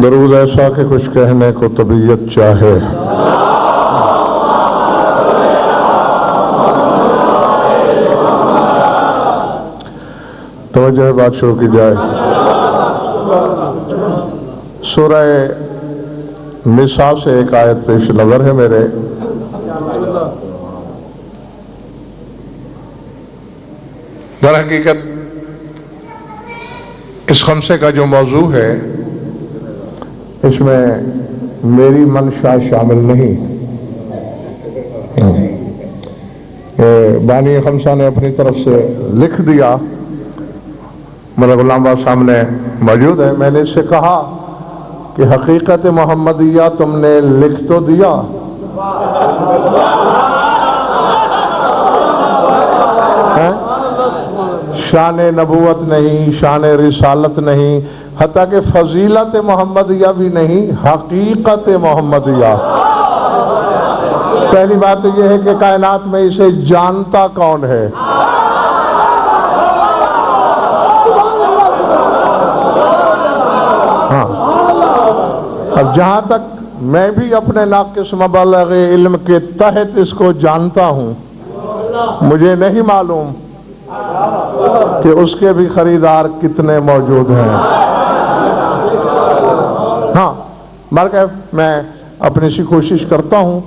درود ایسا کہ کچھ کہنے کو طبیعت چاہے، توجہ بات شروع کی جائے۔ سورہ نساء سے ایک آیت پیش نظر ہے میرے۔ در حقیقت اس خمسے کا جو موضوع ہے اس میں میری منشا شامل نہیں، بانی خمسہ نے اپنی طرف سے لکھ دیا، میرا غلام بات سامنے موجود ہے۔ میں نے اس سے کہا کہ حقیقت محمدیہ تم نے لکھ تو دیا، شان نبوت نہیں، شان رسالت نہیں، حتیٰ کہ فضیلت محمدیہ بھی نہیں، حقیقت محمدیہ۔ پہلی بات تو یہ ہے کہ کائنات میں اسے جانتا کون ہے؟ ہاں، اب جہاں تک میں بھی اپنے ناقص مبلغ علم کے تحت اس کو جانتا ہوں، مجھے نہیں معلوم کہ اس کے بھی خریدار کتنے موجود ہیں۔ ہاں، میں اپنی سی کوشش کرتا ہوں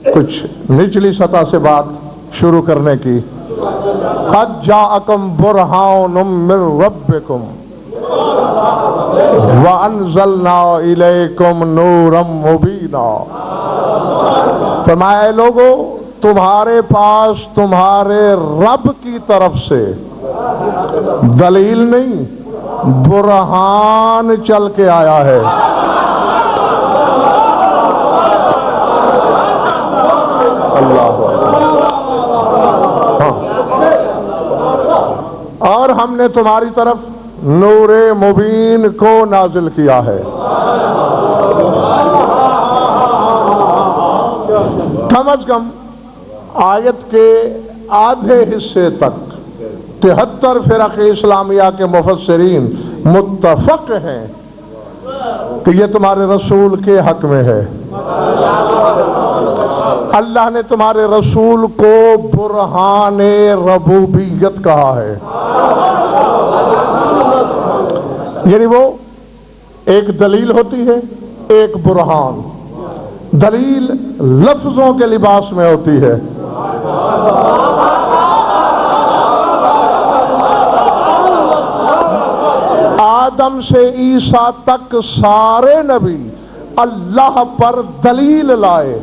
کچھ نچلی سطح سے بات شروع کرنے کی۔ قد جاءکم برہان من ربکم وانزلنا الیکم نورا مبینا۔ فرمایا اے لوگو، تمہارے پاس تمہارے رب کی طرف سے دلیل نہیں، برہان چل کے آیا ہے۔ اللہ ہاں، اور ہم نے تمہاری طرف نور مبین کو نازل کیا ہے۔ کم از کم آیت کے آدھے حصے تک 73 فرق اسلامیہ کے مفسرین متفق ہیں کہ یہ تمہارے رسول کے حق میں ہے۔ اللہ نے تمہارے رسول کو برہان ربوبیت کہا ہے، یعنی وہ ایک دلیل ہوتی ہے، ایک برہان۔ دلیل لفظوں کے لباس میں ہوتی ہے، آدم سے عیسیٰ تک سارے نبی اللہ پر دلیل لائے۔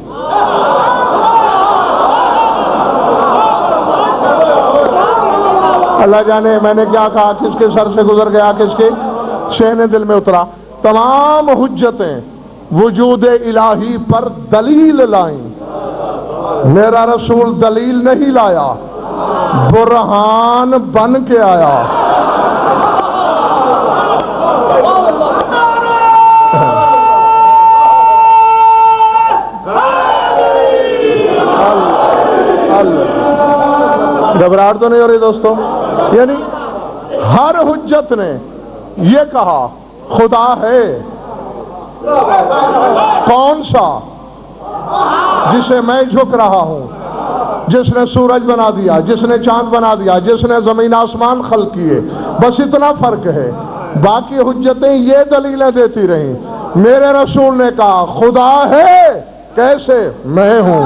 اللہ جانے میں نے کیا کہا، کس کے سر سے گزر گیا، کس کے شہن دل میں اترا۔ تمام حجتیں وجود الہی پر دلیل لائیں، میرا رسول دلیل نہیں لایا، برہان بن کے آیا۔ گھبراہٹ تو نہیں ہو رہی دوستو؟ یعنی ہر حجت نے یہ کہا خدا ہے۔ کون سا؟ جسے میں جھک رہا ہوں، جس نے سورج بنا دیا، جس نے چاند بنا دیا، جس نے زمین آسمان خلق کیے، بس اتنا فرق ہے۔ باقی حجتیں یہ دلیلیں دیتی رہیں، میرے رسول نے کہا خدا ہے۔ کیسے؟ میں ہوں۔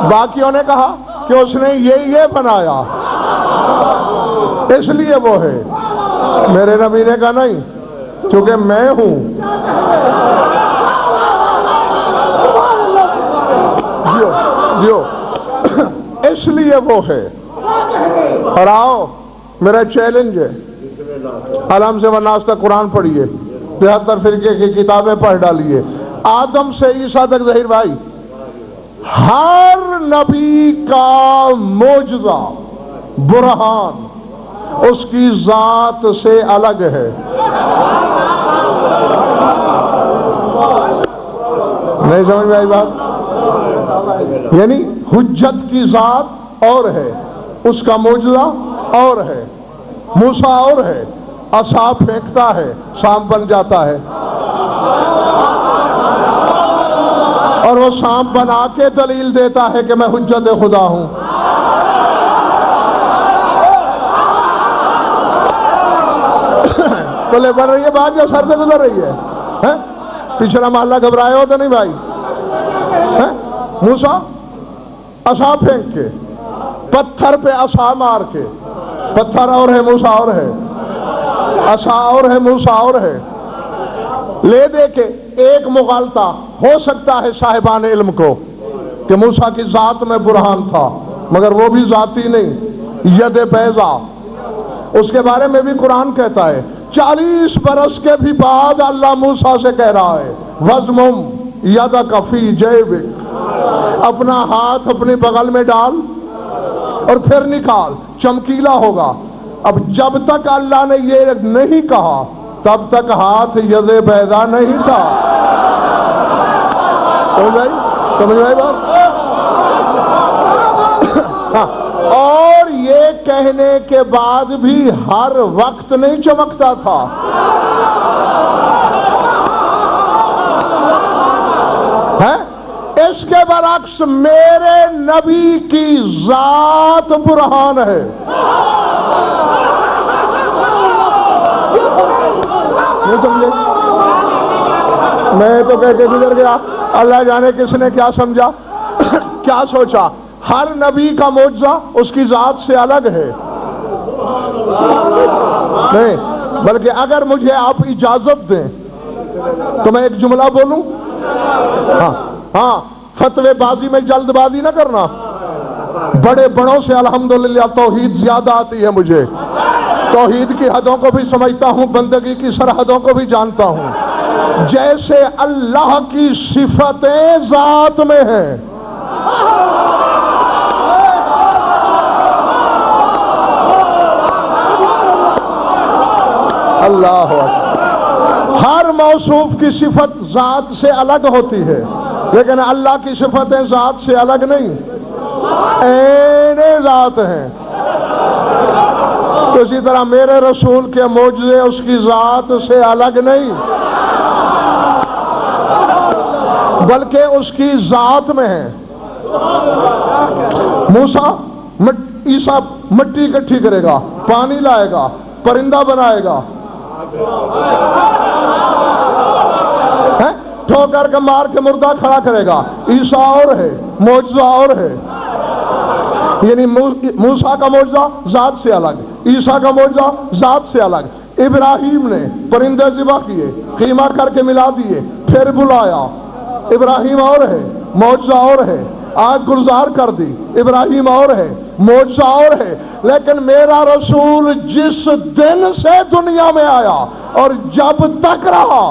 باقیوں نے کہا کہ اس نے یہ بنایا اس لیے وہ ہے۔ میرے نبی نے کہا نہیں، کیونکہ میں ہوں۔ اس لیے وہ ہے۔ اور آؤ، میرا چیلنج ہے، علم سے والناس تک قرآن پڑھیے، 73 فرقے کی کتابیں پڑھ ڈالیے، آدم سے عیسیٰ تک ظہیر بھائی ہر نبی کا معجزہ برہان اس کی ذات سے الگ ہے. نہیں سمجھ میں آئی بات؟ یعنی حجت کی ذات اور ہے، اس کا معجزہ اور ہے. موسیٰ اور ہے، عصا پھینکتا ہے سانپ بن جاتا ہے، اور وہ سانپ بنا کے دلیل دیتا ہے کہ میں حجت خدا ہوں. بولے بن رہی ہے بات یا سر سے گزر رہی ہے؟ پچھلا محلہ گھبرائے ہو تو نہیں بھائی؟ موسیٰ عصا پھینک کے، پتھر پہ عصا مار کے، پتھر اور ہے موسیٰ اور ہے، عصا اور ہے موسیٰ اور ہے، لے دے کے ایک مغالطہ ہو سکتا ہے صاحبان علم کو کہ موسیٰ کی ذات میں برہان تھا، مگر وہ بھی ذاتی نہیں، ید بیضا. اس کے بارے میں بھی قرآن کہتا ہے 40 برس کے بھی بعد اللہ موسیٰ سے کہہ رہا ہے وَضْمُمْ يَدَكَ فِي جَيْبِكَ، اپنا ہاتھ اپنی بغل میں ڈال اور پھر نکال، چمکیلا ہوگا. اب جب تک اللہ نے یہ نہیں کہا تب تک ہاتھ ید بیضا نہیں تھا. سمجھ آئی بات؟ اور یہ کہنے کے بعد بھی ہر وقت نہیں چمکتا تھا. اس کے برعکس میرے نبی کی ذات برہان ہے. نہیں سمجھے؟ میں تو کہہ کے گزر گیا، اللہ جانے کس نے کیا سمجھا کیا سوچا. ہر نبی کا معجزہ اس کی ذات سے الگ ہے. نہیں بلکہ اگر مجھے آپ اجازت دیں تو میں ایک جملہ بولوں. ہاں فتوے بازی میں جلد بازی نہ کرنا. بڑے بڑوں سے الحمدللہ توحید زیادہ آتی ہے مجھے. توحید کی حدوں کو بھی سمجھتا ہوں، بندگی کی سرحدوں کو بھی جانتا ہوں. جیسے اللہ کی صفتیں ذات میں ہیں، اللہ ہر موصوف کی صفت ذات سے الگ ہوتی ہے، لیکن اللہ کی صفتیں ذات سے الگ نہیں، عین ذات ہیں. تو اسی طرح میرے رسول کے معجزے اس کی ذات سے الگ نہیں بلکہ اس کی ذات میں ہیں. موسیٰ عیسیٰ مٹی اکٹھی کرے گا، پانی لائے گا، پرندہ بنائے گا، ٹھوکر کے مار کے مردہ کھڑا کرے گا. عیسیٰ اور ہے، معجزہ اور ہے. یعنی موسیٰ کا معجزہ ذات سے الگ، عیسیٰ کا معجزہ ذات سے الگ. ابراہیم نے پرندے ذبح کیے، قیمہ کر کے ملا دیے، پھر بلایا. ابراہیم اور ہے، معجزہ اور ہے. آگ گلزار کر دی، ابراہیم اور ہے، معجزہ اور ہے. لیکن میرا رسول جس دن سے دنیا میں آیا اور جب تک رہا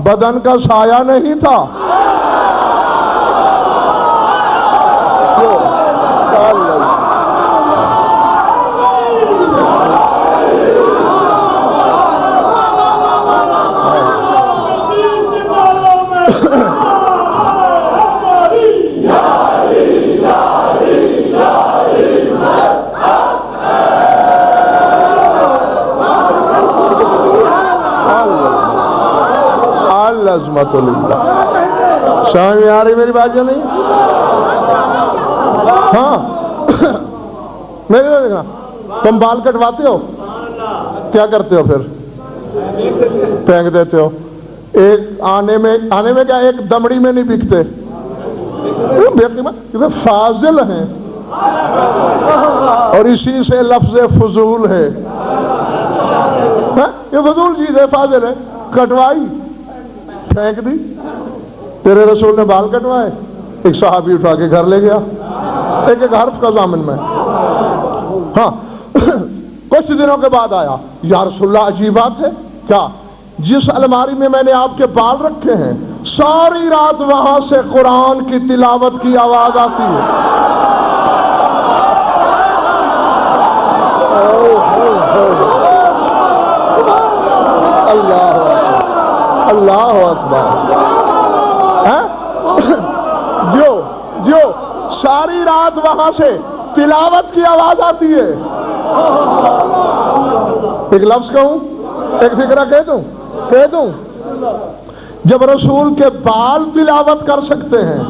بدن کا سایہ نہیں تھا. عظمت اللہ. سمجھ میں آ رہی میری بات یا نہیں؟ ہاں میرے دیکھا تم بال کٹواتے ہو، کیا کرتے ہو؟ پھر پھینک دیتے ہو. ایک آنے میں کیا ایک دمڑی میں نہیں بکتے، فاضل ہیں اور اسی سے لفظ فضول ہے. یہ فضول چیز ہے، فاضل ہے. کٹوائی، پھینک دی. تیرے رسول نے بال کٹوائے، ایک صحابی اٹھا کے گھر لے گیا، ایک ایک حرف کا ضامن میں. ہاں کچھ دنوں کے بعد آیا، یا رسول اللہ عجیب بات ہے، کیا؟ جس الماری میں میں نے آپ کے بال رکھے ہیں ساری رات وہاں سے قرآن کی تلاوت کی آواز آتی ہے. اللہ اکبر. جو ساری رات وہاں سے تلاوت کی آواز آتی ہے. ایک لفظ کہوں, ایک فکرہ کہہ دوں, جب رسول کے بال تلاوت کر سکتے ہیں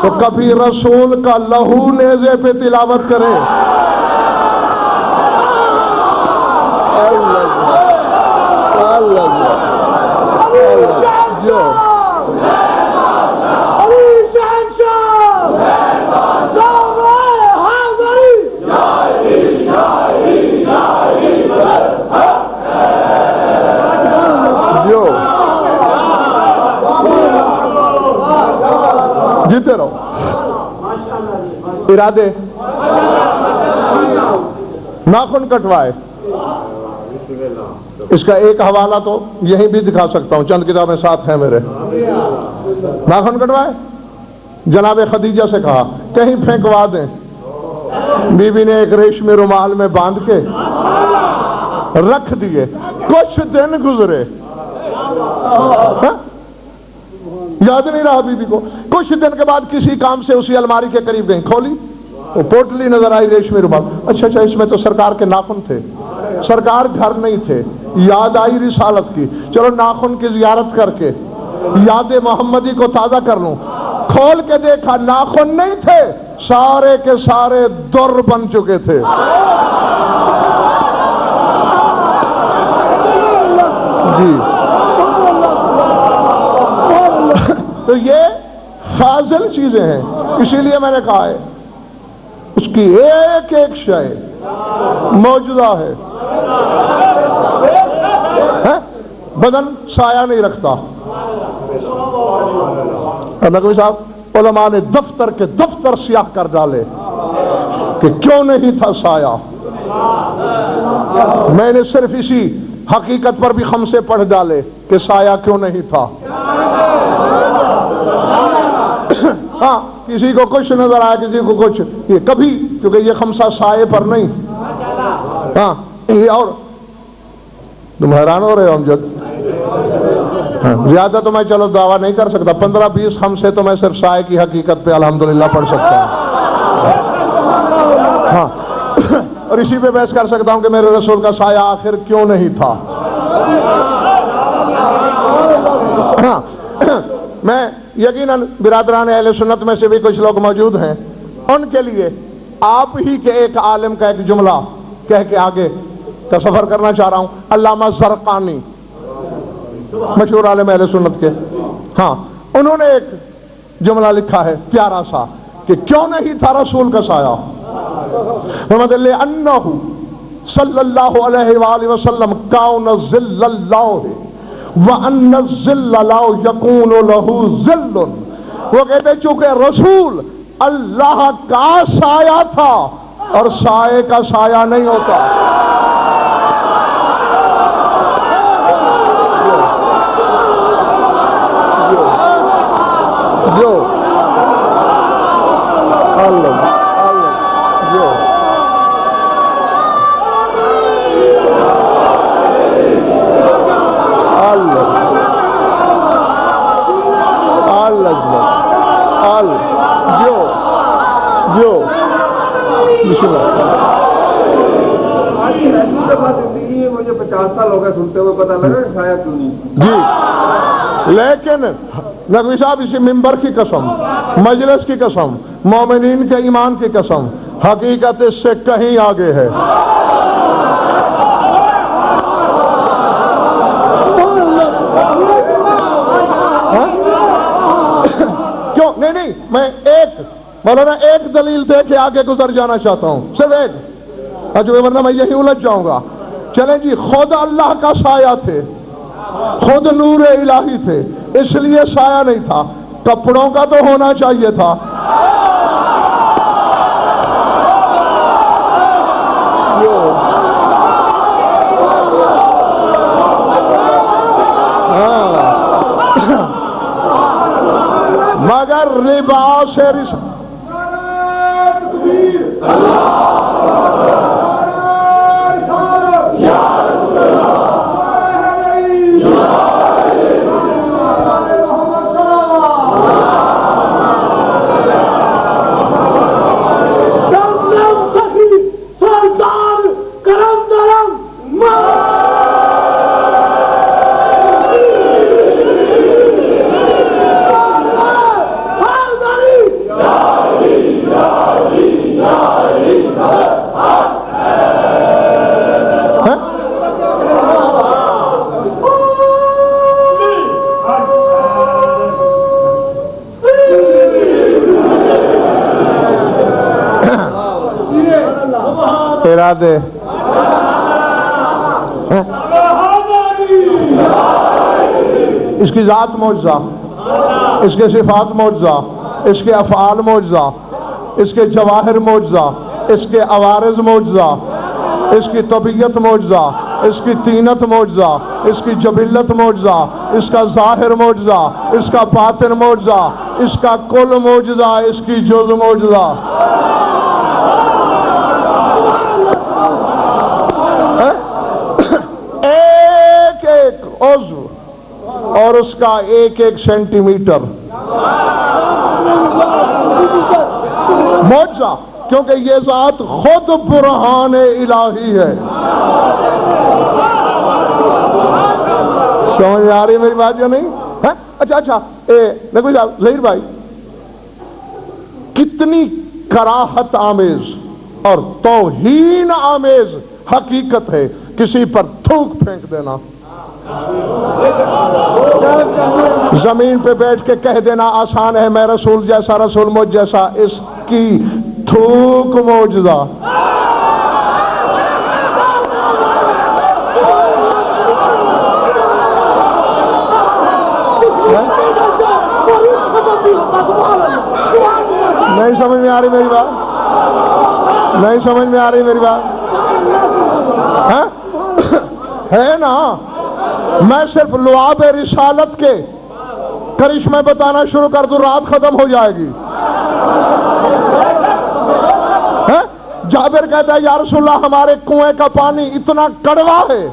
تو کبھی رسول کا لہو نیزے پہ تلاوت کرے. جیتے رہو. ارادے ناخن کٹوائے. اس کا ایک حوالہ تو یہیں بھی دکھا سکتا ہوں, چند کتابیں ساتھ ہیں میرے. ناخن کٹوائے, جناب خدیجہ سے کہا کہیں پھینکوا دیں. بیوی نے ایک ریشمی رومال میں باندھ کے رکھ دیے. کچھ دن گزرے, یاد نہیں رہا بیوی کو. کچھ دن کے بعد کسی کام سے اسی الماری کے قریب گئیں, کھولی وہ پوٹلی نظر آئی ریشمی رومال. اچھا اس میں تو سرکار کے ناخن تھے, سرکار گھر نہیں تھے. یاد آئی رسالت کی, چلو ناخن کی زیارت کر کے یاد محمدی کو تازہ کر لوں. کھول کے دیکھا ناخن نہیں تھے, سارے کے سارے در بن چکے تھے. جی تو یہ فاضل چیزیں ہیں. اسی لیے میں نے کہا ہے اس کی ایک ایک شے موجودہ ہے. بدن سایہ نہیں رکھتا. نقوی صاحب علماء نے دفتر کے دفتر سیاہ کر ڈالے کہ کیوں نہیں تھا سایہ. میں نے صرف اسی حقیقت پر بھی خمسے پڑھ ڈالے کہ سایہ کیوں نہیں تھا. ہاں کسی کو کچھ نظر آیا, کسی کو کچھ. یہ کبھی, کیونکہ یہ خمسہ سائے پر نہیں. ہاں یہ, اور تم حیران ہو رہے ہو امجد, زیادہ تو میں چلو دعویٰ نہیں کر سکتا, 15-20 خمسے تو میں صرف سائے کی حقیقت پہ الحمدللہ پڑھ سکتا ہوں. ہاں اور اسی پہ بحث کر سکتا ہوں کہ میرے رسول کا سایہ آخر کیوں نہیں تھا. ہاں میں یقیناً برادران اہل سنت میں سے بھی کچھ لوگ موجود ہیں, ان کے لیے آپ ہی کے ایک عالم کا ایک جملہ کہہ کے آگے کا سفر کرنا چاہ رہا ہوں. علامہ زرقانی, مشہور عالم اہل سنت کے. ہاں انہوں نے ایک جملہ لکھا ہے پیارا سا کہ کیوں نہیں تھا رسول کا سایہ. محمد لِأَنَّهُ صلی اللہ علیہ وآلہ وسلم کَوْنَ ظِلَّ اللَّهِ وَأَنَّ الظِّلَّ لَا يَكُونُ لَهُ ظِلٌّ. وہ کہتے چونکہ رسول اللہ کا سایہ تھا اور سائے کا سایہ نہیں ہوتا. جو مجھے 50 سال ہو گئے سنتے ہوئے, پتہ لگا کہ سایہ کیوں نہیں. جی لیکن نقوی صاحب اسی ممبر کی قسم, مجلس کی قسم, مومنین کے ایمان کی قسم, حقیقت اس سے کہیں آگے ہے. کیوں نہیں, میں ایک مولانا ایک دلیل دے کے آگے گزر جانا چاہتا ہوں, صرف ایک, ورنہ میں یہی الجھ جاؤں گا. چلیں جی, خود اللہ کا سایہ تھے, خود نور الہی تھے, اس لیے سایہ نہیں تھا. کپڑوں کا تو ہونا چاہیے تھا. مگر لباس ارادے اس کی ذات معجزہ، اس کے صفات معجزہ، اس کے افعال معجزہ، اس کے جواہر معجزہ، اس کے عوارض معجزہ، اس کی طبیعت معجزہ، اس کی طینت معجزہ، اس کی جبلت معجزہ، اس کا ظاہر معجزہ، اس کا باطن معجزہ، اس کا کل معجزہ، اس کی جز معجزہ۔ ایک ایک عضو اور اس کا ایک ایک سینٹی میٹر معجزہ، کیونکہ یہ ذات خود برہان الہی ہے۔ سمجھ میں آ رہی ہے میری بات یا نہیں؟ اچھا نقوی صاحب، ظہیر بھائی، کتنی کراہت آمیز اور توہین آمیز حقیقت ہے کسی پر تھوک پھینک دینا، زمین پہ بیٹھ کے کہہ دینا آسان ہے، میں رسول جیسا، رسول مجھ جیسا، اس کی تھوک معجزہ۔ نہیں سمجھ میں آ رہی میری بات؟ نہیں سمجھ میں آ رہی میری بات؟ ہے نا؟ میں صرف لعاب رسالت کے کرشمے بتانا شروع کر دوں، رات ختم ہو جائے گی۔ جابر کہتا ہے یا رسول اللہ ہمارے کنویں کا پانی اتنا کڑوا ہے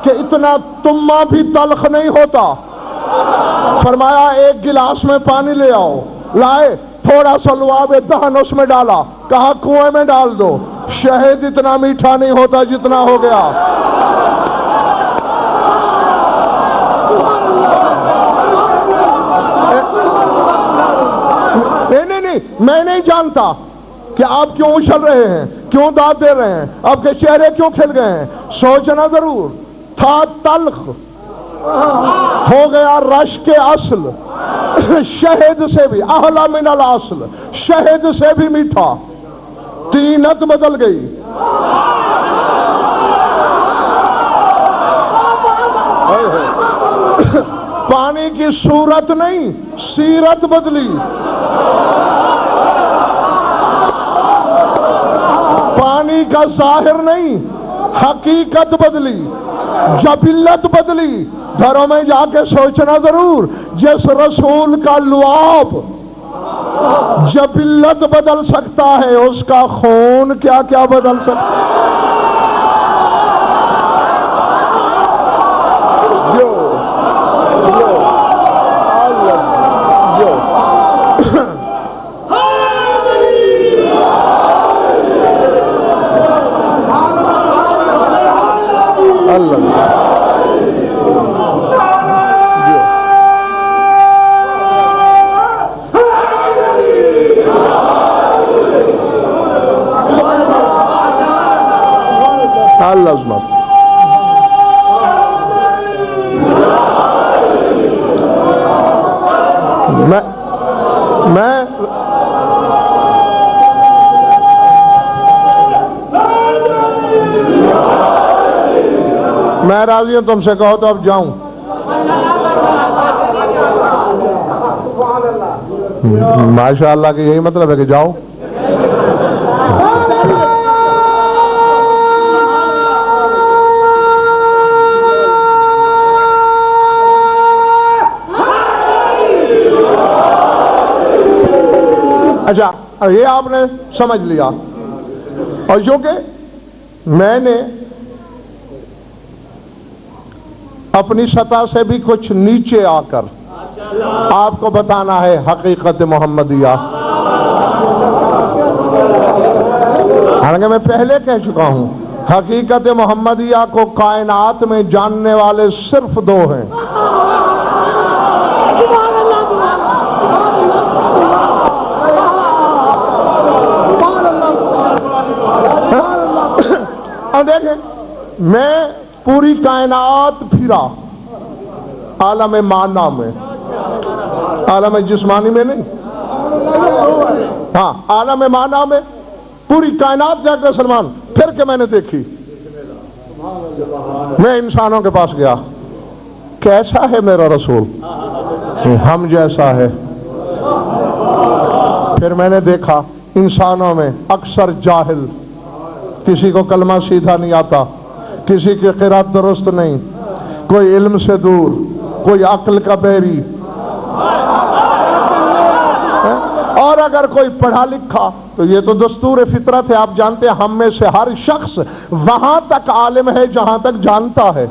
کہ اتنا تمہ بھی تلخ نہیں ہوتا۔ فرمایا ایک گلاس میں پانی لے آؤ، لائے، تھوڑا سا لعاب دہن اس میں ڈالا، کہا کنویں میں ڈال دو، شہد اتنا میٹھا نہیں ہوتا جتنا ہو گیا۔ نہیں، میں نہیں جانتا کہ آپ کیوں اچھل رہے ہیں، کیوں داد دے رہے ہیں، آپ کے چہرے کیوں کھل گئے ہیں۔ سوچنا ضرور تھا تلخ، ہو گیا رش کے اصل، شہد سے بھی احلی من الاصل، شہد سے بھی میٹھا، طینت بدل گئی۔ پانی کی صورت نہیں، سیرت بدلی۔ پانی کا ظاہر نہیں، حقیقت بدلی، جبلت بدلی۔ گھروں میں جا کے سوچنا ضرور، جس رسول کا لعاب جبلت بدل سکتا ہے، اس کا خون کیا کیا بدل سکتا ہے۔ عظمت میں راضی ہوں، تم سے کہو تو اب جاؤں۔ ماشاء اللہ کہ یہی مطلب ہے کہ جاؤ۔ اچھا یہ آپ نے سمجھ لیا، اور جو کہ میں نے اپنی سطح سے بھی کچھ نیچے آ کر آپ کو بتانا ہے حقیقت محمدیہ، حالانکہ میں پہلے کہہ چکا ہوں حقیقت محمدیہ کو کائنات میں جاننے والے صرف دو ہیں، اور دیکھیں میں پوری کائنات پھرا عالم معنی میں، عالم جسمانی میں نہیں، ہاں عالم معنی میں پوری کائنات جا کے سلمان پھر کے میں نے دیکھی، میں انسانوں کے پاس گیا، کیسا ہے میرا رسول؟ ہم جیسا ہے۔ پھر میں نے دیکھا انسانوں میں اکثر جاہل، کسی کو کلمہ سیدھا نہیں آتا، کسی کی قرات درست نہیں، کوئی علم سے دور، کوئی عقل کا بحری، اور اگر کوئی پڑھا لکھا تو یہ تو دستور فطرت ہے، آپ جانتے ہیں ہم میں سے ہر شخص وہاں تک عالم ہے جہاں تک جانتا ہے،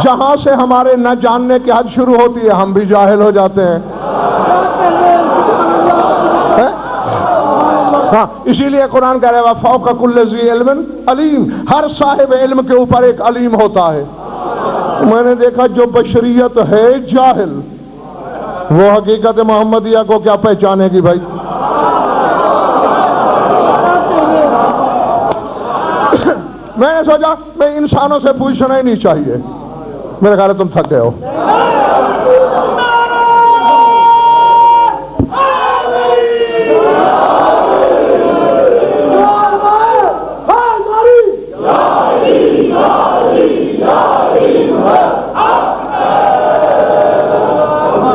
جہاں سے ہمارے نہ جاننے کی حد شروع ہوتی ہے ہم بھی جاہل ہو جاتے ہیں۔ ہاں اسی لیے قرآن کہہ رہا ہے فوق کل ذی علم علیم، ہر صاحب علم کے اوپر ایک علیم ہوتا ہے۔ میں نے دیکھا جو بشریت ہے جاہل، وہ حقیقت محمدیہ کو کیا پہچانے گی بھائی؟ میں نے سوچا میں انسانوں سے پوچھنا ہی نہیں چاہیے، میرے خیال ہے تم تھک گئے ہو۔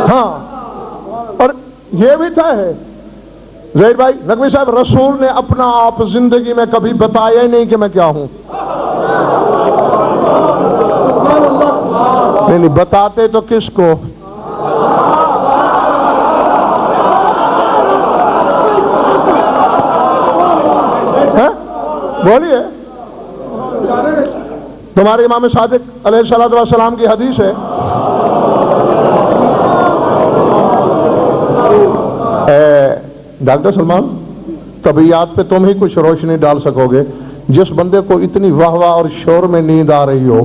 ہاں اور یہ بھی طے ہے ظہیر بھائی نقوی صاحب، رسول نے اپنا آپ زندگی میں کبھی بتایا ہی نہیں کہ میں کیا ہوں، نہیں بتاتے تو کس کو؟ بولیے، تمہارے امام صادق علیہ السلام کی حدیث ہے، ڈاکٹر سلمان طبیعت پہ تم ہی کچھ روشنی ڈال سکو گے، جس بندے کو اتنی واہ واہ اور شور میں نیند آ رہی ہو،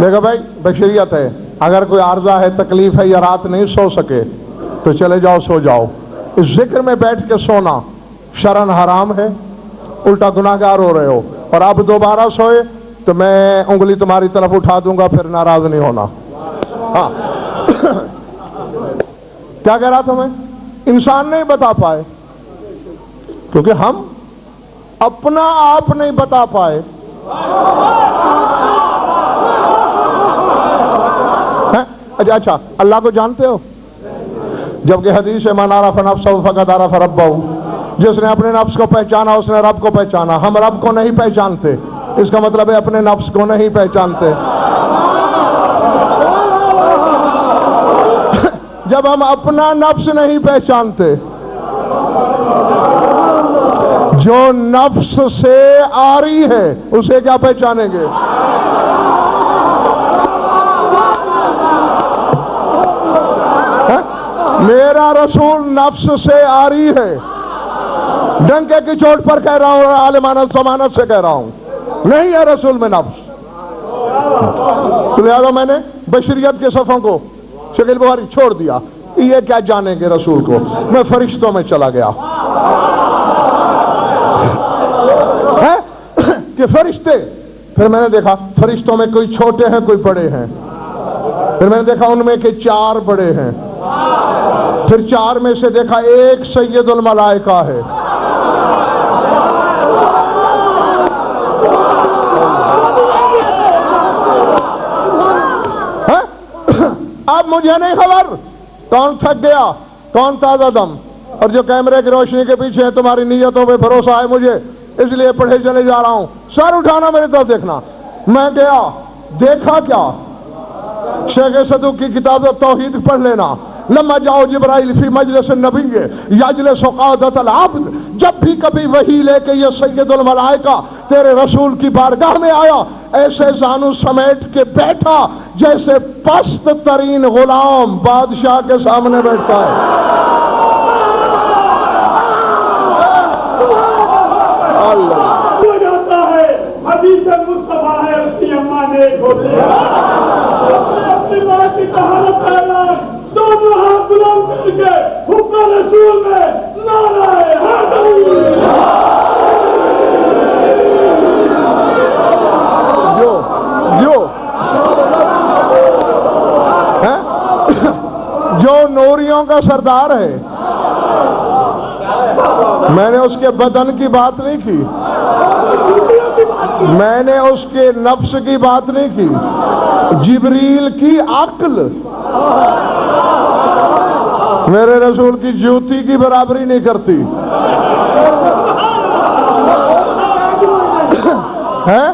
دیکھو بھائی بشریت ہے، اگر کوئی عارضہ ہے، تکلیف ہے یا رات نہیں سو سکے تو چلے جاؤ سو جاؤ، اس ذکر میں بیٹھ کے سونا شرعن حرام ہے، الٹا گناہگار ہو رہے ہو، اور آپ دوبارہ سوئے تو میں انگلی تمہاری طرف اٹھا دوں گا، پھر ناراض نہیں ہونا۔ ہاں کیا کہہ رہا تھا میں؟ انسان نہیں بتا پائے کیونکہ ہم اپنا آپ نہیں بتا پائے، اچھا اللہ کو جانتے ہو؟ جبکہ حدیث ہے من عرف نفسہ فقد عرف ربہ، جس نے اپنے نفس کو پہچانا اس نے رب کو پہچانا۔ ہم رب کو نہیں پہچانتے، اس کا مطلب ہے اپنے نفس کو نہیں پہچانتے۔ جب ہم اپنا نفس نہیں پہچانتے، جو نفس سے آری ہے اسے کیا پہچانیں گے؟ میرا رسول نفس سے آری ہے، ڈنکے کی چوٹ پر کہہ رہا ہوں اور عالمانہ ضمانت سے کہہ رہا ہوں، نہیں ہے رسول میں نفس۔ لہذا میں نے بشریت کے صفوں کو شکیل بخاری چھوڑ دیا، یہ کیا جانیں گے رسول کو، میں فرشتوں میں چلا گیا کہ فرشتے، پھر میں نے دیکھا فرشتوں میں کوئی چھوٹے ہیں کوئی بڑے ہیں، پھر میں نے دیکھا ان میں کہ 4 بڑے ہیں، پھر 4 میں سے دیکھا ایک سید الملائکہ ہے۔ اب مجھے نہیں خبر کون تھک گیا، کون تازہ دم، اور جو کیمرے کی روشنی کے پیچھے ہے تمہاری نیتوں پہ بھروسہ ہے مجھے، اس لیے پڑھے چلے جا رہا ہوں۔ سر اٹھانا میری طرف دیکھنا۔ میں گیا، دیکھا کیا؟ شیخ صدوق کی کتاب توحید پڑھ لینا۔ لما جاؤ جبرائیل فی مجلس النبی یجلس قعدۃ العبد، جب بھی کبھی وحی لے کے یہ سید الملائکہ تیرے رسول کی بارگاہ میں آیا، ایسے زانو سمیٹ کے بیٹھا جیسے پست ترین غلام بادشاہ کے سامنے بیٹھتا ہے۔ ہو جاتا ہے حدیث مصطفیٰ ہے، اس کی اماں نے ایک ہوتی ہے، اپنی ماں کی کہانت اعلان، دونوں ہاتھ بلند کر کے حکم رسول میں نعرہ حیدری۔ جو نوریوں کا سردار ہے، میں نے اس کے بدن کی بات نہیں کی، میں نے اس کے نفس کی بات نہیں کی، جبریل کی عقل میرے رسول کی جوتی کی برابری نہیں کرتی ہے،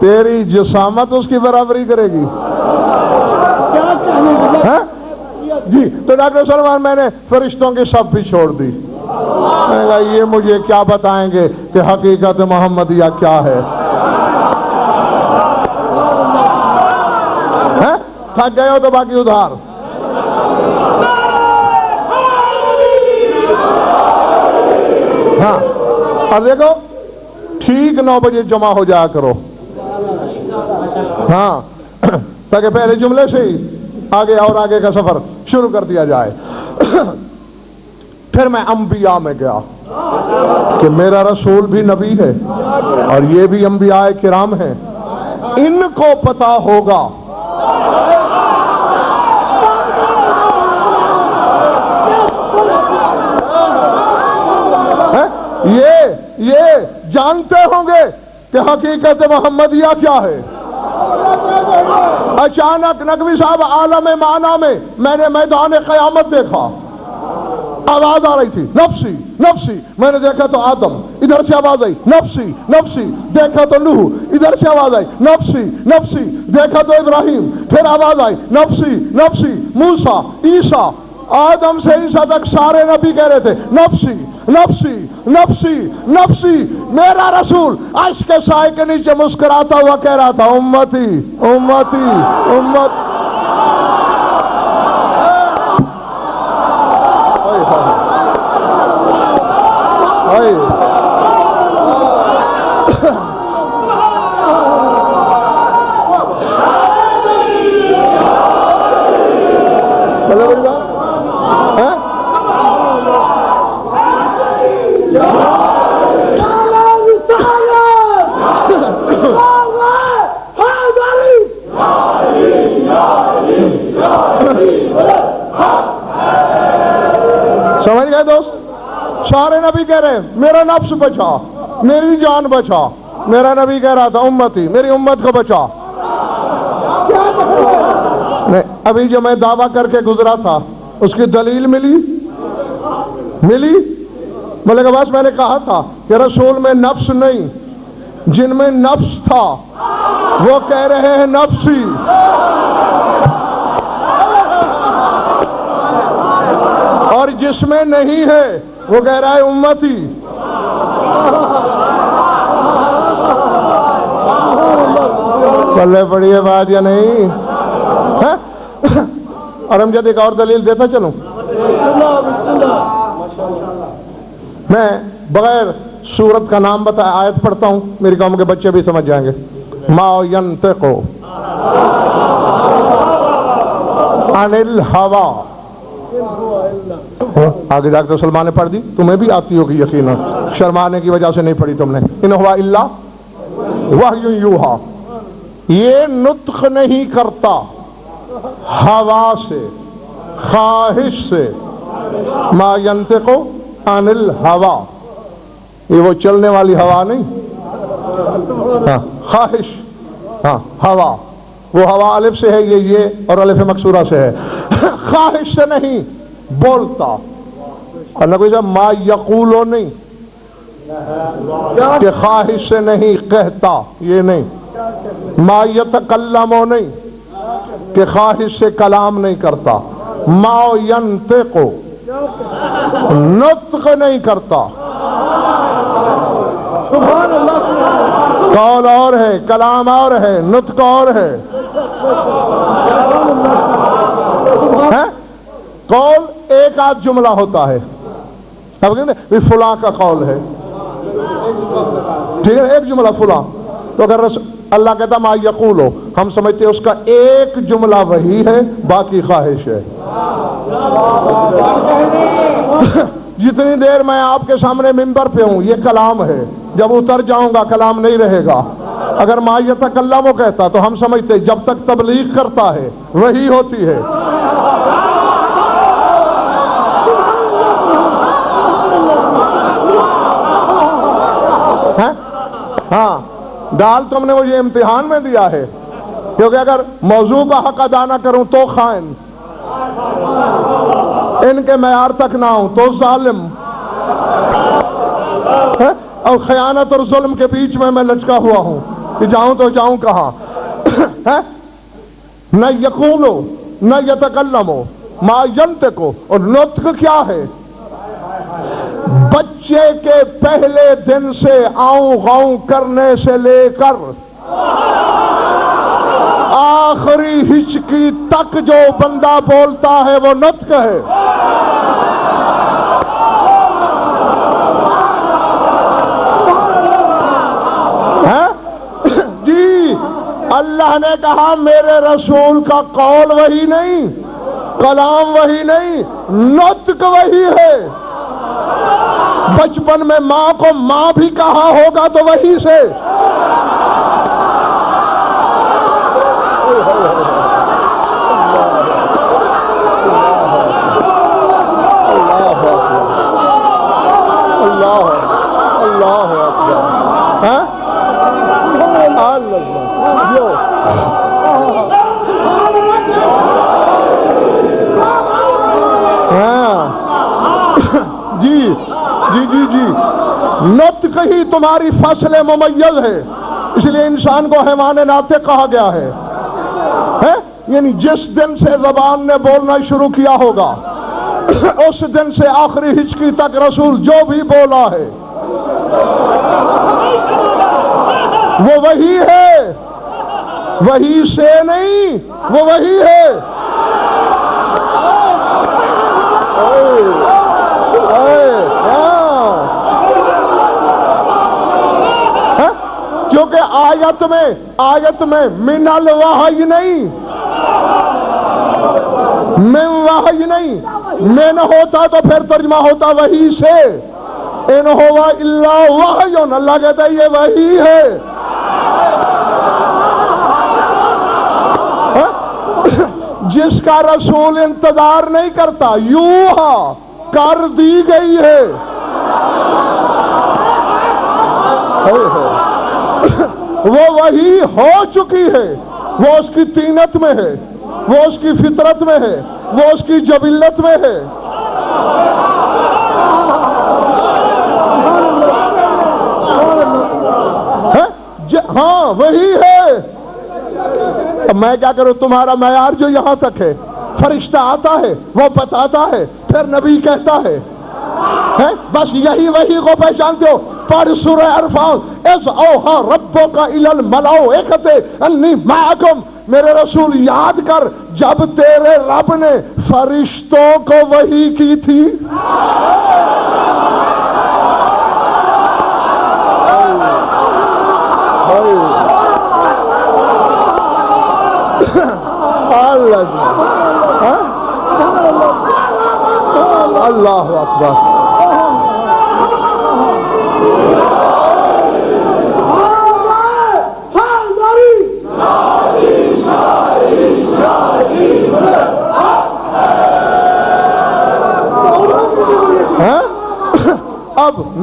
تیری جسامت اس کی برابری کرے گی جی۔ تو ڈاکٹر سلمان میں نے فرشتوں کی صف بھی چھوڑ دی، میں نے کہا یہ مجھے کیا بتائیں گے کہ حقیقت محمدیہ کیا ہے۔ تھک گئے ہو تو باقی ادھار۔ ہاں، اور دیکھو ٹھیک 9 بجے جمع ہو جایا کرو، ہاں، تاکہ پہلے جملے سے ہی آگے اور آگے کا سفر شروع کر دیا جائے۔ پھر میں انبیاء میں گیا کہ میرا رسول بھی نبی ہے اور یہ بھی انبیاء کرام ہیں، ان کو پتا ہوگا یہ جانتے ہوں گے کہ حقیقت محمدیہ کیا ہے۔ اچانک نقوی صاحب عالم معنی میں نے میدان قیامت دیکھا، آواز آ رہی تھی نفسی نفسی، میں نے دیکھا تو آدم، ادھر سے آواز آئی نفسی نفسی، دیکھا تو نوح، ادھر سے آواز آئی نفسی نفسی، دیکھا تو ابراہیم، پھر آواز آئی نفسی نفسی، موسیٰ، عیسیٰ، آدم سے عیسیٰ تک سارے نبی کہہ رہے تھے نفسی نفسی نفسی نفسی۔ میرا رسول عرش کے سائے کے نیچے مسکراتا ہوا کہہ رہا تھا امتی امتی امت۔ سمجھ گئے دوست؟ سارے نبی کہہ رہے ہیں میرا نفس بچا، میری جان بچا، میرا نبی کہہ رہا تھا امتی، میری امت کو بچا۔ نہیں، ابھی جو میں دعویٰ کر کے گزرا تھا اس کی دلیل ملی ملک عباس، میں نے کہا تھا کہ رسول میں نفس نہیں، جن میں نفس تھا وہ کہہ رہے ہیں نفسی، اور جس میں نہیں ہے وہ کہہ رہا ہے امتی۔ پلے پڑی ہے بات یا نہیں؟ اور ہم جب ایک اور دلیل دیتا چلوں، میں بغیر سورت کا نام بتایا آیت پڑھتا ہوں، میری قوم کے بچے بھی سمجھ جائیں گے۔ ما ینطق عن الہوا، آگے ڈاکٹر سلمان نے پڑھ دی، تمہیں بھی آتی ہوگی یقیناً، شرمانے کی وجہ سے نہیں پڑھی تم نے۔ ان ہوا الا وحی یوحی، یہ نطق نہیں کرتا ہوا سے، خواہش سے، ما ینطق عن الہوا، یہ وہ چلنے والی ہوا نہیں، ہاں خواہش، ہاں ہوا، وہ ہوا الف سے ہے، یہ اور الف مکسورہ سے ہے، خواہش سے نہیں بولتا، اللہ کوئی سا ما یقولو نہیں کہ خواہش سے نہیں کہتا، یہ نہیں، ما یتکلمو نہیں کہ خواہش سے کلام نہیں کرتا، ما ینطقو نطق نہیں کرتا، قول اور ہے، کلام اور ہے، نطق اور ہے، قول ایک آدھ جملہ ہوتا ہے، اب کہتے ہیں فلاں کا قول ہے، ٹھیک ہے، ایک جملہ فلاں، تو اگر اللہ کہتا ما یقولو، ہم سمجھتے ہیں اس کا ایک جملہ وہی ہے، باقی خواہش ہے۔ جتنی دیر میں آپ کے سامنے منبر پہ ہوں یہ کلام ہے، جب اتر جاؤں گا کلام نہیں رہے گا۔ اگر ما یتکلم وہ کہتا تو ہم سمجھتے جب تک تبلیغ کرتا ہے وہی ہوتی ہے۔ ہاں ڈال تم نے مجھے امتحان میں دیا ہے، کیونکہ اگر موضوع کا حق ادا نہ کروں تو خائن، ان کے معیار تک نہ ہوں تو ظالم، اور خیانت اور ظلم کے بیچ میں لچکا ہوا ہوں کہ جاؤں تو جاؤں کہاں۔ نہ یقولو نہ یتکلمو ما ینطقو، اور نطق کیا ہے؟ بچے کے پہلے دن سے آؤں غاؤں کرنے سے لے کر آخری ہچکی تک جو بندہ بولتا ہے وہ نطق ہے۔ جی اللہ نے کہا میرے رسول کا قول وہی نہیں، کلام وہی نہیں، نطق وہی ہے۔ بچپن میں ماں کو ماں بھی کہا ہوگا تو وہی سے۔ اللہ اکبر، جی جی جی جی، نطق ہی تمہاری فصل ممیز ہے، اس لیے انسان کو حیوان ناطق کہا گیا ہے، یعنی جس دن سے زبان نے بولنا شروع کیا ہوگا اس دن سے آخری ہچکی تک رسول جو بھی بولا ہے وہ وہی ہے، وہی سے نہیں، وہ وہی ہے۔ کیونکہ آیت میں من الوحی نہیں، من وحی نہیں، من ہوتا تو پھر ترجمہ ہوتا وحی سے، ان ہوا الا وحی، اللہ کہتا ہے یہ وحی ہے۔ جس کا رسول انتظار نہیں کرتا، یوحا کر دی گئی ہے۔ وہ وہی ہو چکی ہے، وہ اس کی طینت میں ہے، وہ اس کی فطرت میں ہے، وہ اس کی جبلت میں ہے۔ ہاں وہی ہے۔ اب میں کیا کروں؟ تمہارا معیار جو یہاں تک ہے، فرشتہ آتا ہے وہ بتاتا ہے، پھر نبی کہتا ہے، بس یہی وہی کو پہچانتے ہو۔ پڑھ سورہ انفال، اذ اوحی ربک الی الملائکۃ انی معکم، میرے رسول یاد کر جب تیرے رب نے فرشتوں کو وحی کی تھی۔ اللہ اکبر۔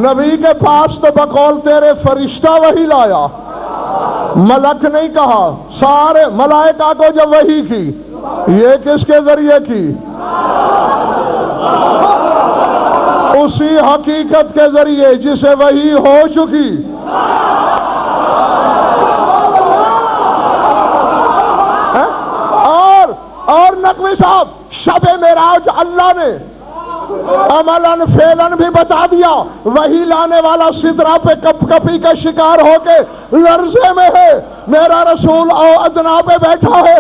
نبی کے پاس تو بقول تیرے فرشتہ وہی لایا، ملک نہیں کہا۔ سارے ملائکہ کو جب وحی کی، یہ کس کے ذریعے کی؟ اسی حقیقت کے ذریعے جسے وحی ہو چکی۔ اور نقوی صاحب، شب معراج اللہ نے عملاً فعلاً بھی بتا دیا، وہی لانے والا سدرہ پہ کپ کپی کا شکار ہو کے لرزے میں ہے، میرا رسول او ادنا پہ بیٹھا ہے،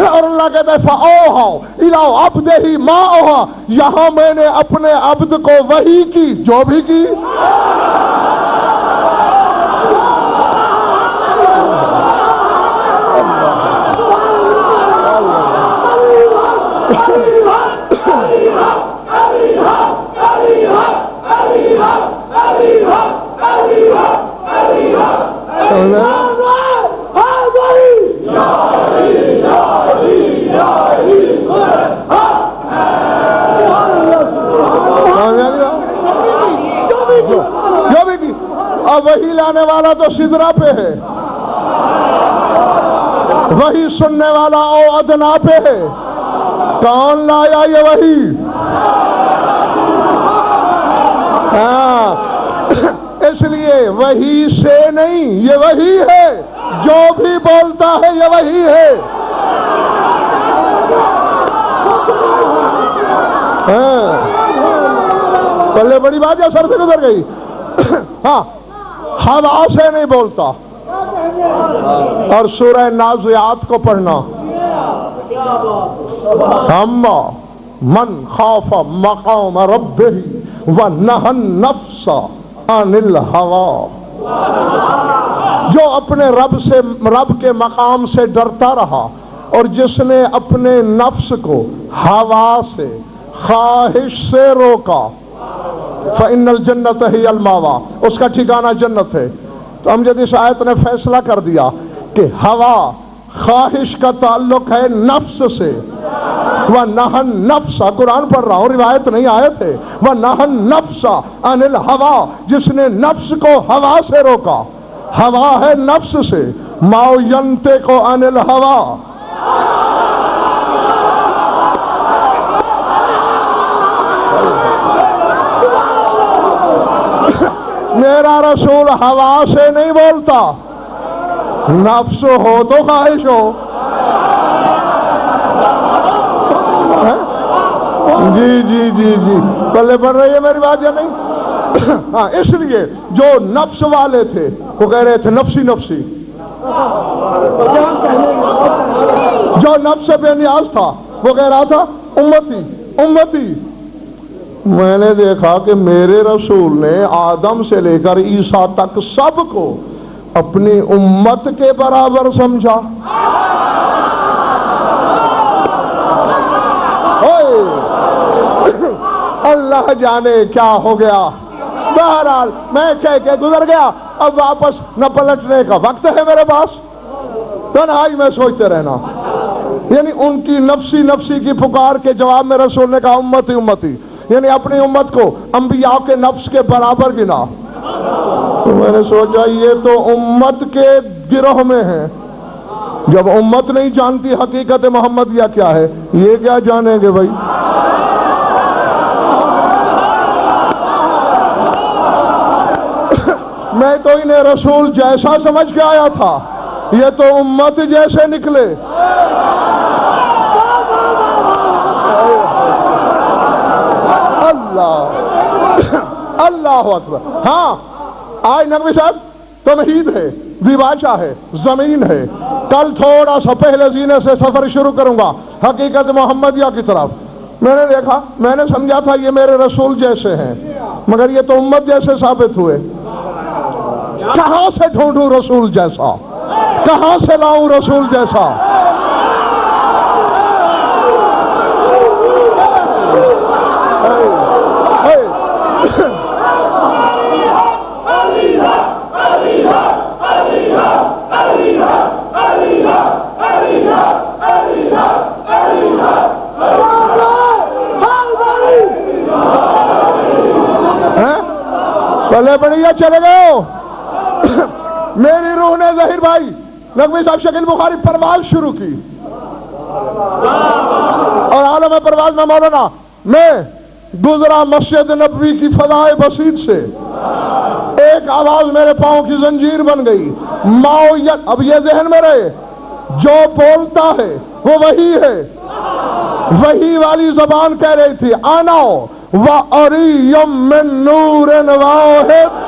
اور اللہ کہتا ہے فَأَوْحَى إِلَىٰ عَبْدِهِ مَا أَوْحَىٰ، یہاں میں نے اپنے عبد کو وحی کی جو بھی کی۔ جو بھی کی، اب وہی لانے والا تو سدرہ پہ ہے، وہی سننے والا او ادنا پہ ہے۔ کون لایا یہ وحی؟ ہاں، اس لیے وحی سے نہیں، یہ وحی ہے، جو بھی بولتا ہے یہ وحی ہے۔ پہلے بڑی بات یا سر سے گزر گئی؟ ہاں، ہوا سے نہیں بولتا۔ اور سورہ نازعات کو پڑھنا، اما من خاف مقام ربہ ونہى النفس عن الہوى، جو اپنے رب کے مقام سے ڈرتا رہا اور جس نے اپنے نفس کو ہوا سے، خواہش سے روکا، فَإِنَّ الْجَنَّةَ هِيَ الْمَأْوَىٰ، اس کا ٹھکانہ جنت ہے۔ تو امجد اس آیت نے فیصلہ کر دیا کہ ہوا، خواہش کا تعلق ہے نفس سے۔ وَنَهَى النَّفْسَ، قرآن پڑھ رہا ہوں، روایت نہیں آیت ہے۔ وَنَهَى النَّفْسَ عَنِ الْهَوَىٰ، جس نے نفس کو ہوا سے روکا، ہوا ہے نفس سے، مَا يَنطِقُ عَنِ الْهَوَىٰ، میرا رسول ہوا سے نہیں بولتا، نفس ہو تو خواہش ہو۔ جی جی جی جی، پہلے پڑھ رہی ہے میری بات یا نہیں؟ ہاں، اس لیے جو نفس والے تھے وہ کہہ رہے تھے نفسی نفسی، جو نفس بے نیاز تھا وہ کہہ رہا تھا امتی امتی۔ میں نے دیکھا کہ میرے رسول نے آدم سے لے کر عیسیٰ تک سب کو اپنی امت کے برابر سمجھا۔ اللہ جانے کیا ہو گیا، بہرحال میں کہہ کے گزر گیا، اب واپس نہ پلٹنے کا وقت ہے میرے پاس، تنہائی میں سوچتے رہنا۔ یعنی ان کی نفسی نفسی کی پکار کے جواب میں رسول نے کہا امتی امتی، یعنی اپنی امت کو انبیاء کے نفس کے برابر گنا۔ تو میں نے سوچا یہ تو امت کے گروہ میں ہے، جب امت نہیں جانتی حقیقت محمدیہ کیا ہے، یہ کیا جانیں گے بھائی؟ میں تو انہیں رسول جیسا سمجھ کے آیا تھا، یہ تو امت جیسے نکلے۔ اللہ اکبر۔ ہاں، آج نقوی صاحب تمہید ہے، دیباچہ ہے، زمین ہے۔ کل تھوڑا سا پہلے زینے سے سفر شروع کروں گا حقیقت محمدیہ کی طرف۔ میں نے دیکھا، میں نے سمجھا تھا یہ میرے رسول جیسے ہیں، مگر یہ تو امت جیسے ثابت ہوئے۔ کہاں سے ڈھونڈوں رسول جیسا، کہاں سے لاؤں رسول جیسا؟ پہلے دیا چلے گئے ہو؟ میری روح نے ظہیر بھائی نقوی صاحب شکیل بخاری پرواز شروع کی، اور عالم پرواز میں مولانا میں گزرا مسجد نبوی کی فضائے بسیط سے، ایک آواز میرے پاؤں کی زنجیر بن گئی، ماؤیت، اب یہ ذہن میں رہے جو بولتا ہے وہ وہی ہے، وہی والی زبان کہہ رہی تھی آنا وَأَرِيٌّ مِّن نُورٍ وَاحِدٍ۔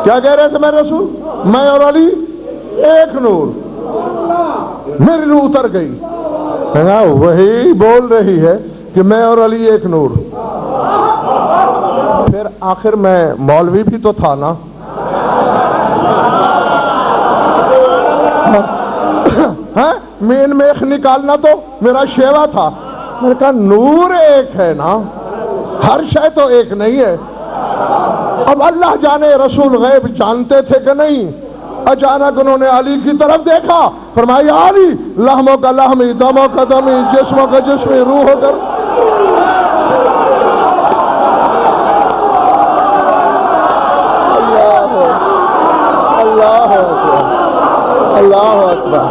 کیا کہہ رہے تھے میرے رسول؟ میں اور علی ایک نور، میری روح اتر گئی، وہی بول رہی ہے کہ میں اور علی ایک نور۔ پھر آخر میں مولوی بھی تو تھا نا، مین میخ نکالنا تو میرا شیوا تھا، میں نے کہا نور ایک ہے نا، ہر شے تو ایک نہیں ہے۔ اب اللہ جانے رسول غیب جانتے تھے کہ نہیں، اچانک انہوں نے علی کی طرف دیکھا، فرمایا علی لحموں کا لحمی، دموں کا دمی، جسموں کا جسمی، روح ہو کر اللہ اکبر، اللہ اکبر۔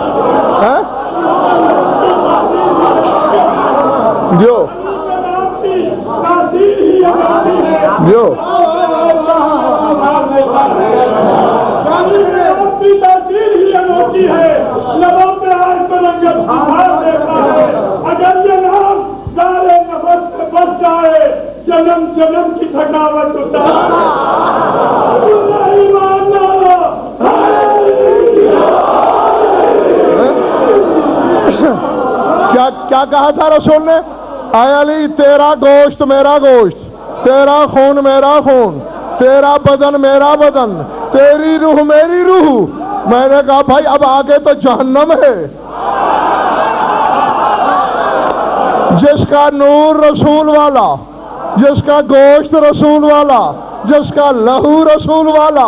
جو جو تاثیر ہی انوکھی ہے، لبوں پہ آج تو رنگت بہار دیتا ہے، اگر یہ نام سارے نفس پہ بس جائے، جنم جنم کی تھکاوٹ اتار ایمان ڈالو۔ کیا کہا تھا رسول نے؟ اے علی تیرا گوشت میرا گوشت، تیرا خون میرا خون، تیرا بدن میرا بدن، تیری روح میری روح۔ میں نے کہا بھائی اب آگے تو جہنم ہے۔ جس کا نور رسول والا، جس کا گوشت رسول والا، جس کا لہو رسول والا،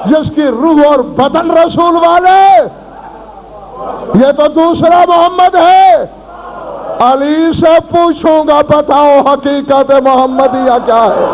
جس کی روح اور بدن رسول والے، یہ تو دوسرا محمد ہے۔ علی سے پوچھوں گا بتاؤ حقیقت محمدیہ کیا ہے؟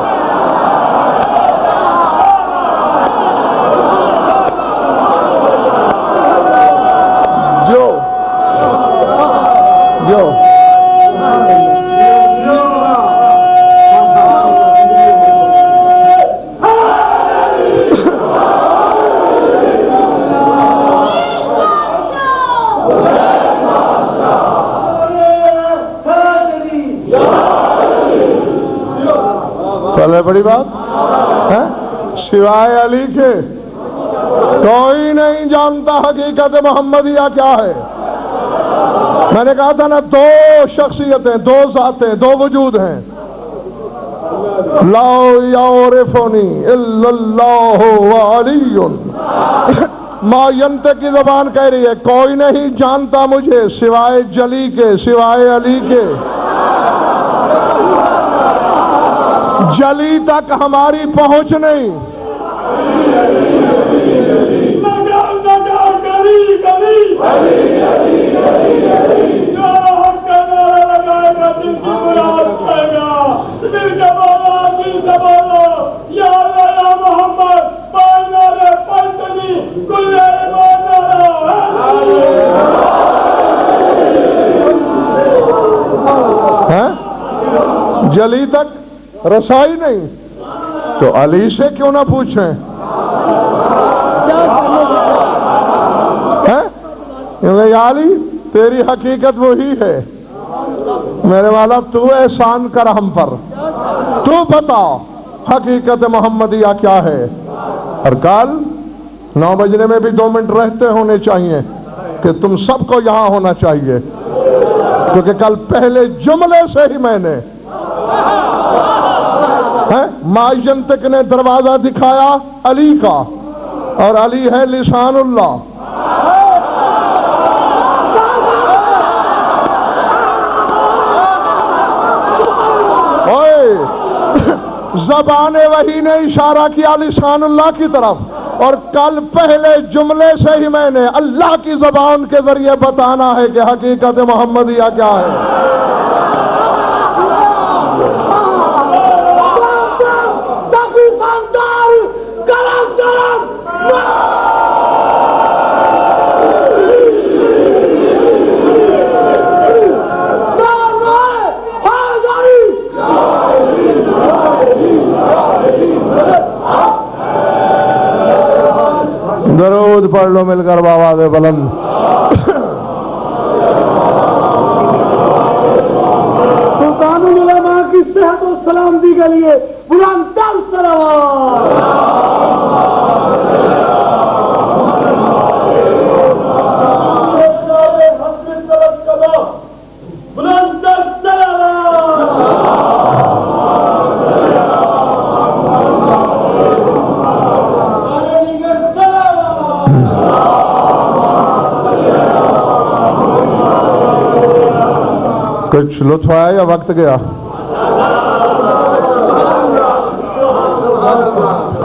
بڑی بات ہے، سوائے علی کے کوئی نہیں جانتا حقیقت محمدیہ کیا ہے۔ میں نے کہا تھا نا دو شخصیتیں، دو ذاتیں، دو وجود ہیں، لا یعرفنی الا اللہ وعلی۔ معینت کی زبان کہہ رہی ہے کوئی نہیں جانتا مجھے سوائے جلی کے، سوائے علی کے۔ جلی تک ہماری پہنچ نہیں۔ جلی تک رسائی نہیں تو علی سے کیوں نہ پوچھیں؟ یا علی تیری حقیقت وہی ہے، میرے والا تو احسان کر ہم پر، تو بتا حقیقت محمدیہ کیا ہے۔ اور کل 9 بجنے میں بھی 2 منٹ رہتے ہونے چاہیے کہ تم سب کو یہاں ہونا چاہیے۔ کیونکہ کل پہلے جملے سے ہی میں نے ماجنتک نے دروازہ دکھایا علی کا، اور علی ہے لسان اللہ۔ زبان وحی نے اشارہ کیا لسان اللہ کی طرف، اور کل پہلے جملے سے ہی میں نے اللہ کی زبان کے ذریعے بتانا ہے کہ حقیقت محمدیہ کیا ہے۔ درود پڑھ لو مل کر بآواز بلند۔ سلطان العلماء کی صحت و سلامتی کے لیے بلند تر صلوات۔ کچھ لطف آیا یا وقت گیا؟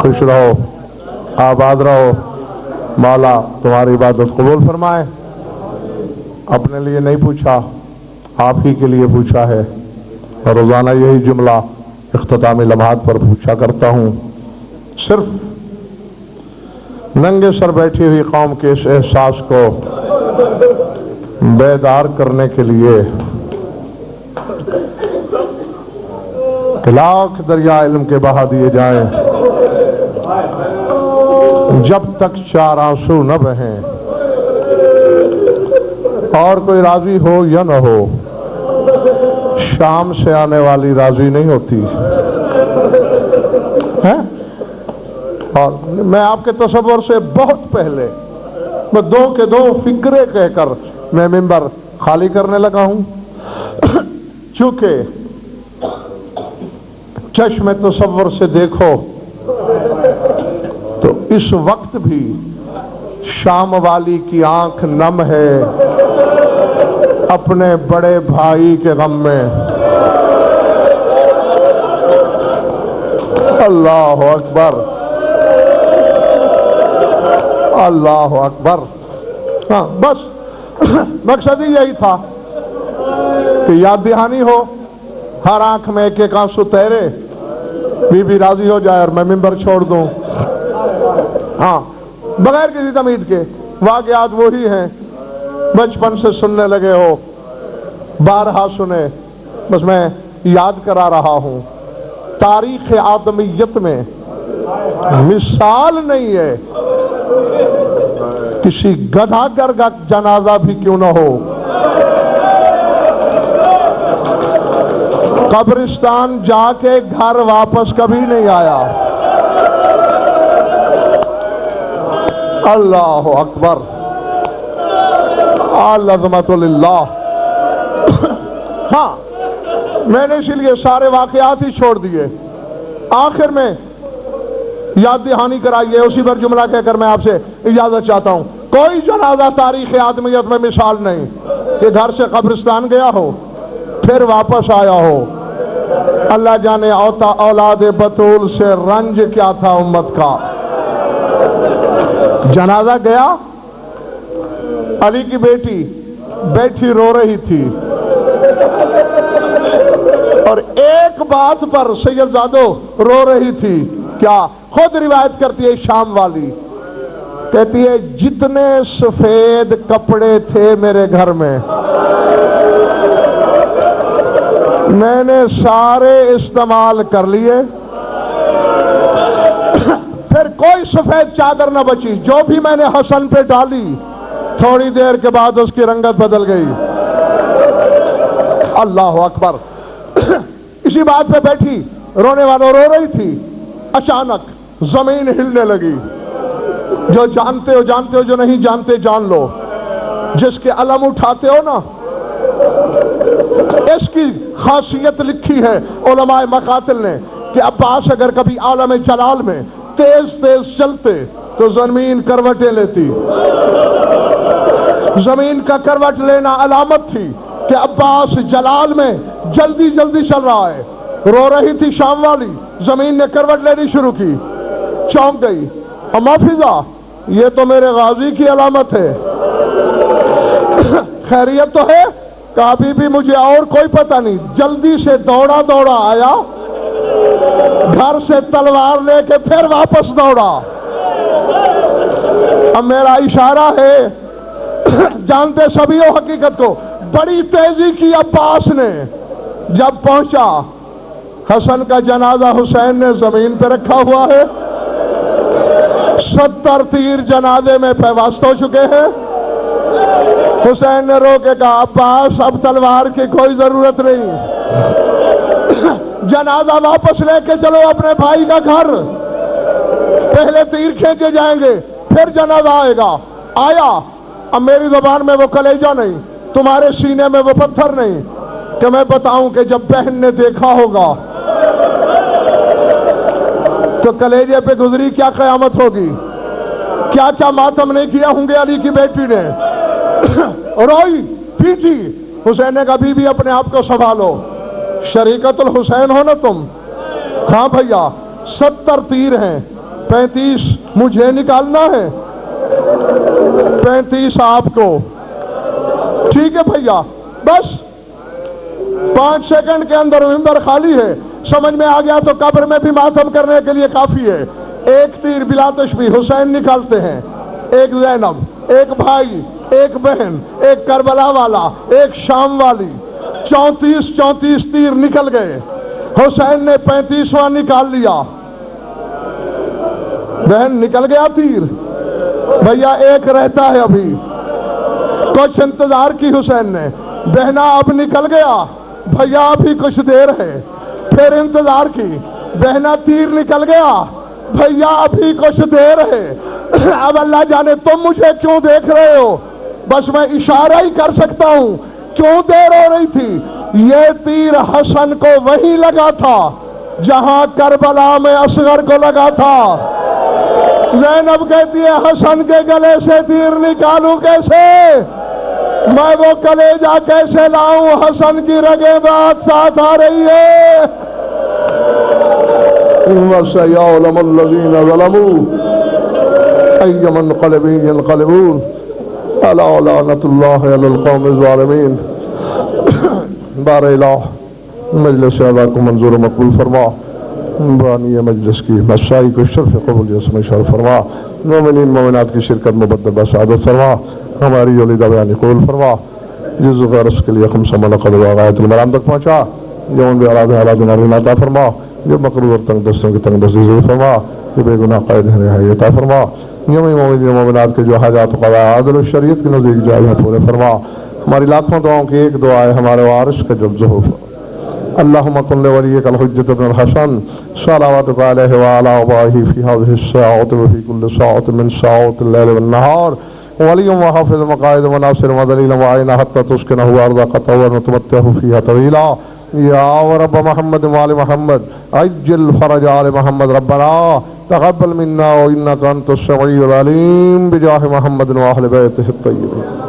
خوش رہو، آباد رہو، مولا تمہاری عبادت قبول فرمائے۔ اپنے لیے نہیں پوچھا، آپ ہی کے لیے پوچھا ہے، اور روزانہ یہی جملہ اختتامی لمحات پر پوچھا کرتا ہوں۔ صرف ننگے سر بیٹھی ہوئی قوم کے اس احساس کو بیدار کرنے کے لیے کہ لاکھ دریا علم کے بہا دیے جائیں، جب تک چار آنسو نہ بہیں، اور کوئی راضی ہو یا نہ ہو، شام سے آنے والی راضی نہیں ہوتی ہے۔ اور میں آپ کے تصور سے بہت پہلے میں دو کے دو فکرے کہہ کر میں منبر خالی کرنے لگا ہوں، چونکہ چشم تصور سے دیکھو تو اس وقت بھی شام والی کی آنکھ نم ہے اپنے بڑے بھائی کے غم میں۔ اللہ اکبر، اللہ اکبر۔ ہاں بس مقصد ہی یہی تھا کہ یاد دہانی ہو، ہر آنکھ میں ایک ایک آنسو تیرے، بی بی راضی ہو جائے اور میں منبر چھوڑ دوں۔ ہاں بغیر کسی تمہید کے واقعات وہی ہیں، بچپن سے سننے لگے ہو، بارہا سنے، بس میں یاد کرا رہا ہوں۔ تاریخ آدمیت میں مثال نہیں ہے، کسی گدھا گر کا جنازہ بھی کیوں نہ ہو، قبرستان جا کے گھر واپس کبھی نہیں آیا۔ اللہ اکبر، العظمت للہ۔ ہاں میں نے اسی لیے سارے واقعات ہی چھوڑ دیے، آخر میں یاد دہانی کرائیے، اسی پر جملہ کہہ کر میں آپ سے اجازت چاہتا ہوں۔ کوئی جنازہ تاریخ آدمیت میں مثال نہیں کہ گھر سے قبرستان گیا ہو پھر واپس آیا ہو۔ اللہ جانے اولاد بطول سے رنج کیا تھا امت کا۔ جنازہ گیا، علی کی بیٹی بیٹھی رو رہی تھی، اور ایک بات پر سید زادو رو رہی تھی، کیا؟ خود روایت کرتی ہے شام والی، کہتی ہے جتنے سفید کپڑے تھے میرے گھر میں میں نے سارے استعمال کر لیے، پھر کوئی سفید چادر نہ بچی، جو بھی میں نے حسن پہ ڈالی تھوڑی دیر کے بعد اس کی رنگت بدل گئی۔ اللہ اکبر۔ اسی بات پہ بیٹھی رونے والوں رو رہی تھی، اچانک زمین ہلنے لگی۔ جو جانتے ہو جانتے ہو، جو نہیں جانتے جان لو۔ جس کے علم اٹھاتے ہو نا، اس کی خاصیت لکھی ہے علماء مقاتل نے کہ عباس اگر کبھی عالم جلال میں تیز تیز چلتے تو زمین کروٹیں لیتی. زمین کا کروٹ لینا علامت تھی کہ عباس جلال میں جلدی جلدی چل رہا ہے. رو رہی تھی شام والی, زمین نے کروٹ لینی شروع کی, چونک گئی. اما فضا, یہ تو میرے غازی کی علامت ہے. خیریت تو ہے؟ کہا ابھی بھی مجھے اور کوئی پتہ نہیں. جلدی سے دوڑا دوڑا آیا, گھر سے تلوار لے کے پھر واپس دوڑا. اب میرا اشارہ ہے, جانتے سبھی ہو حقیقت کو, بڑی تیزی کی عباس نے. جب پہنچا, حسن کا جنازہ حسین نے زمین پہ رکھا ہوا ہے. 70 تیر جنازے میں پیوست ہو چکے ہیں. حسین نے رو کے کہا عباس اب تلوار کی کوئی ضرورت نہیں, جنازہ واپس لے کے چلو اپنے بھائی کا گھر. پہلے تیر کھینچے جائیں گے پھر جنازہ آئے گا. آیا. اب میری زبان میں وہ کلیجہ نہیں, تمہارے سینے میں وہ پتھر نہیں کہ میں بتاؤں کہ جب بہن نے دیکھا ہوگا تو کلیجے پہ گزری کیا قیامت ہوگی, کیا کیا ماتم نہیں کیا ہوں گے علی کی بیٹی نے. روئی پیٹی. حسین نے کہا بی بی اپنے آپ کو سنبھالو, شریکت الحسین ہو نا تم. ہاں بھیا 70 تیر ہیں, 35 مجھے نکالنا ہے, 35 آپ کو. ٹھیک ہے بھیا, بس 5 سیکنڈ کے اندر منبر خالی ہے. سمجھ میں آ گیا تو قبر میں بھی ماتم کرنے کے لیے کافی ہے. ایک تیر بلا تشبیہ حسین نکالتے ہیں, ایک زینب, ایک بھائی, ایک بہن, ایک کربلا والا, ایک شام والی. 34 تیر نکل گئے. حسین نے 35واں نکال لیا. بہن نکل گیا تیر, بھیا ایک رہتا ہے ابھی. کچھ انتظار کی حسین نے, بہنا اب نکل گیا, بھیا ابھی کچھ دیر ہے. پھر انتظار کی, بہنا تیر نکل گیا, بھیا ابھی کچھ دیر ہے. اب اللہ جانے تم مجھے کیوں دیکھ رہے ہو, بس میں اشارہ ہی کر سکتا ہوں کیوں دیر ہو رہی تھی. یہ تیر حسن کو وہیں لگا تھا جہاں کربلا میں اصغر کو لگا تھا. زینب کہتی ہے حسن کے گلے سے تیر نکالوں کیسے, میں وہ کلیجہ کیسے لاؤں, حسن کی رگیں بات ساتھ آ رہی ہے. وَسَيَعْلَمُ الَّذِينَ ظَلَمُوا أَيَّ مُنقَلِبٍ يَنقَلِبُونَ أَلَا لَعْنَةُ اللَّهِ عَلَى الْقَوْمِ الظَّالِمِينَ. بار الہ مجلس اعلیٰ کو منظور مقبول فرما, بانی مجلس کی مسائی کو شرف قبولیت میں شرف فرما, مومنین مومنات کی شرکت مبدل بسعادت فرما, ہماری ولیدہ بیانی قبول فرما. جس غرض کے لیے خمسہ منقد واغایت المرام تک پہنچا, یوم بے اراد حالات ناری عطا فرما, جو مقروض اور تنگ دستوں کی تنگ دستی ضرور فرما, جو بے گناہ قائد ہیں رہائی عطا فرما. یوم مومنین مومنات کے جو حاجات و قضاء عادل و شریعت کے نزدیک جائز ہیں پورے فرما. ہماری لاکھوں دعاؤں کی ایک دعا ہے ہمارے وارث کا جب ظہور. اللہم کن لولیک الحجۃ بن الحسن صلواتک علیہ وعلی آبائہ فی هذه الساعۃ وفی کل ساعۃ من ساعات اللیل والنہار, ولی وحافظ مقائد وناصر ودلیل وعین حتی تسکنہ ارضک طوعا وتمتعہ فیہا طویلا. یا رب محمد وآل محمد عجل فرج آل محمد. ربنا تقبل منا وانک انت السمیع العلیم بجاہ محمد واہل بیتہ الطیبین.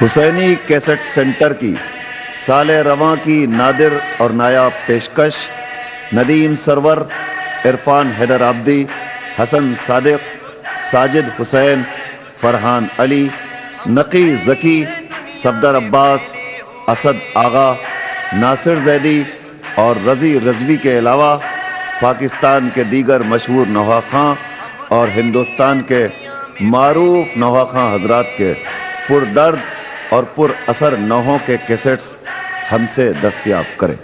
حسینی کیسٹ سینٹر کی سال رواں کی نادر اور نایاب پیشکش. ندیم سرور, عرفان حیدر عابدی, حسن صادق, ساجد حسین, فرحان علی, نقی ذکی, صفدر عباس, اسد آغا, ناصر زیدی اور رضی رضوی کے علاوہ پاکستان کے دیگر مشہور نواخواں اور ہندوستان کے معروف نوحہ خاں حضرات کے پر درد اور پر اثر نوحوں کے کیسٹس ہم سے دستیاب کریں۔